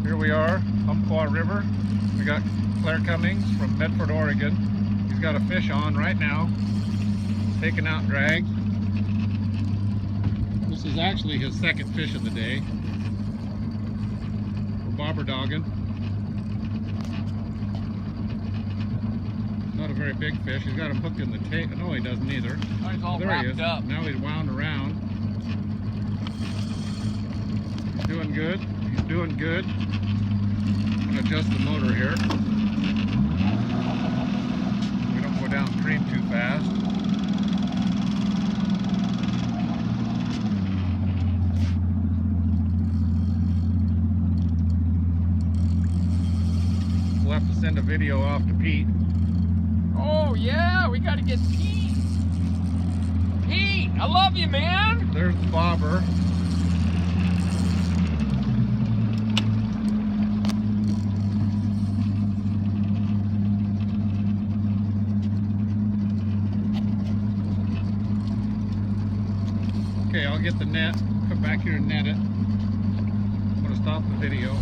Here we are, Umpqua River. We got Clair Cummings from Medford, Oregon. He's got a fish on right now, taking out drag. This is actually his second fish of the day. We're bobber dogging. Not a very big fish. He's got him hooked in the tail. No, he doesn't either. Oh, he's all there wrapped he is. up. Now he's wound around. He's doing good. He's doing good. I'm going to adjust the motor here. We don't go downstream too fast. We'll have to send a video off to Pete. Oh yeah, we gotta get Pete. Pete, I love you, man. There's the bobber. Okay, I'll get the net, come back here and net it. I'm going to stop the video.